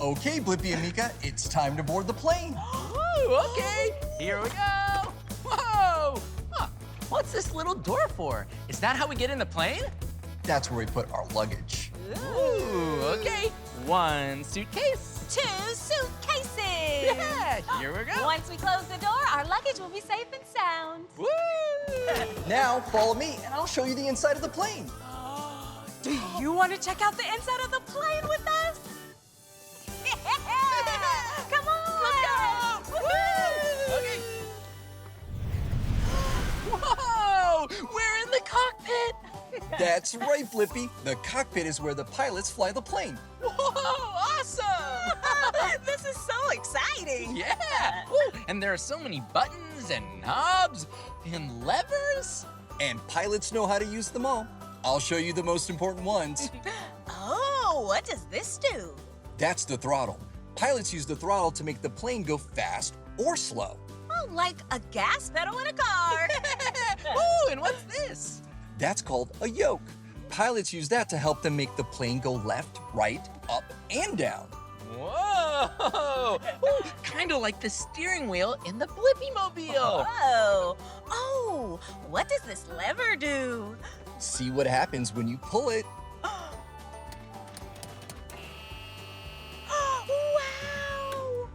Okay, Blippi and Meekah, it's time to board the plane. Ooh, okay, here we go. Whoa! Huh. What's this little door for? Is that how we get in the plane? That's where we put our luggage. Ooh, okay. 1 suitcase. 2 suitcases. Yeah, here we go. Once we close the door, our luggage will be safe and sound. Woo! Now, follow me, and I'll show you the inside of the plane. Do you want to check out the inside of the plane with us? Come on! Let's go! Woo! Okay. Whoa! We're in the cockpit! That's right, Blippi. The cockpit is where the pilots fly the plane. Whoa! Awesome! This is so exciting! Yeah! Woo! And there are so many buttons and knobs and levers. And pilots know how to use them all. I'll show you the most important ones. Oh, what does this do? That's the throttle. Pilots use the throttle to make the plane go fast or slow. Oh, like a gas pedal in a car. Ooh, and what's this? That's called a yoke. Pilots use that to help them make the plane go left, right, up, and down. Whoa! Kind of like the steering wheel in the Blippi Mobile. Whoa! Oh, what does this lever do? See what happens when you pull it. Wow!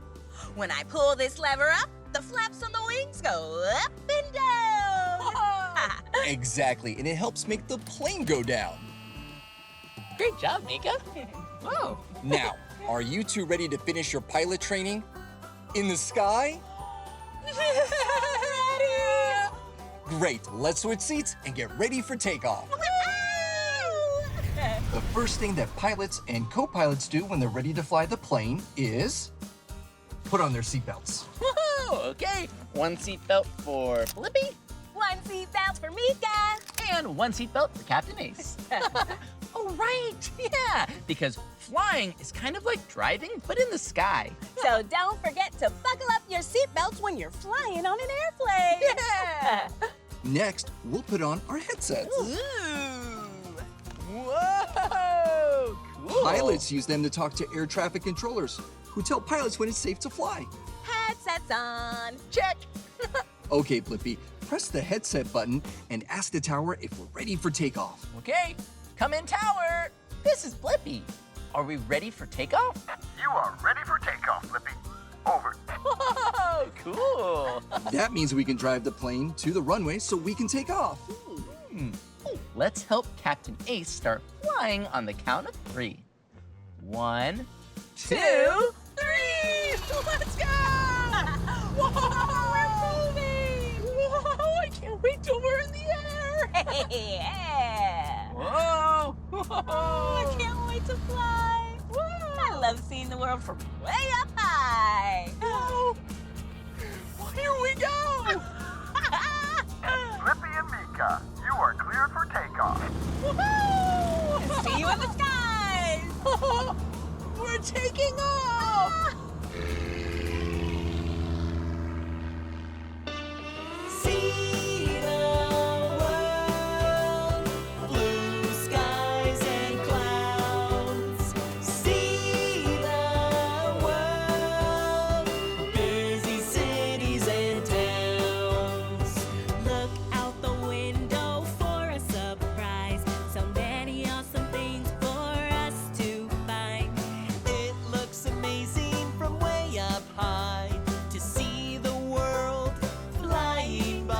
When I pull this lever up, the flaps on the wings go up and down. Exactly, and it helps make the plane go down. Great job, Meekah. Whoa. Now, are you two ready to finish your pilot training? In the sky? Great, let's switch seats and get ready for takeoff. The first thing that pilots and co-pilots do when they're ready to fly the plane is put on their seatbelts. Whoa, okay. 1 seatbelt for Blippi 1 seatbelt for Meekah. and 1 seatbelt for Captain Ace. Oh, right. Yeah, because flying is kind of like driving, but in the sky. So don't forget to buckle up your seatbelts when you're flying on an airplane. Yeah. Next, we'll put on our headsets. Ooh. Whoa, cool. Pilots use them to talk to air traffic controllers, who tell pilots when it's safe to fly. Headsets on. Check. Okay, Blippi, press the headset button and ask the tower if we're ready for takeoff. Okay, come in, tower. This is Blippi. Are we ready for takeoff? You are ready for takeoff, Blippi. Over. Whoa, cool. That means we can drive the plane to the runway so we can take off. Let's help Captain Ace start flying on the count of 3. 1, 2, 3. Let's go! Whoa! We're moving. Whoa! I can't wait till we're in the air. Yeah. Whoa! I can't wait to fly. I love seeing the world from way up high. Whoa! Well, here we go! Blippi and Meekah, you are cleared for takeoff. Woohoo! See you in the skies. We're taking off! See the world, blue skies and clouds. See the world, busy cities and towns. Look out the window for a surprise. So many awesome things for us to find. It looks amazing from way up high to see the world flying by.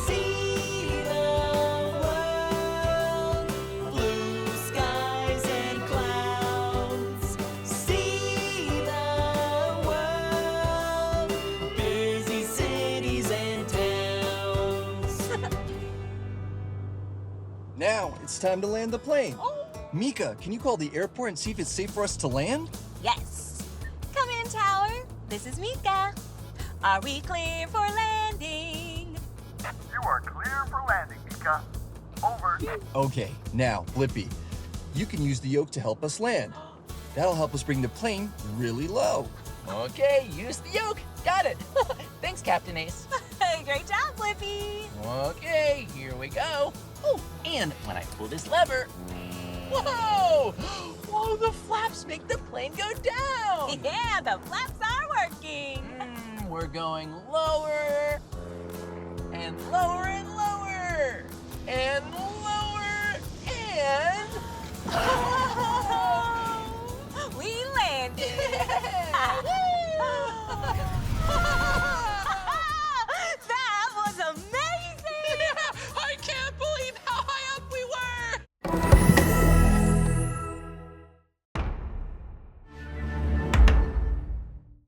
See the world, blue skies and clouds. See the world, busy cities and towns. Now, it's time to land the plane. Meekah, can you call the airport and see if it's safe for us to land? Yes. Come in, tower. This is Meekah. Are we clear for landing? You are clear for landing, Meekah. Over. Okay, now, Blippi, you can use the yoke to help us land. That'll help us bring the plane really low. Okay, use the yoke. Got it. Thanks, Captain Ace. Great job, Blippi. Okay, here we go. Oh, and when I pull this lever, whoa! Whoa, make the plane go down. Yeah, the flaps are working. We're going lower and lower and lower and lower and We landed.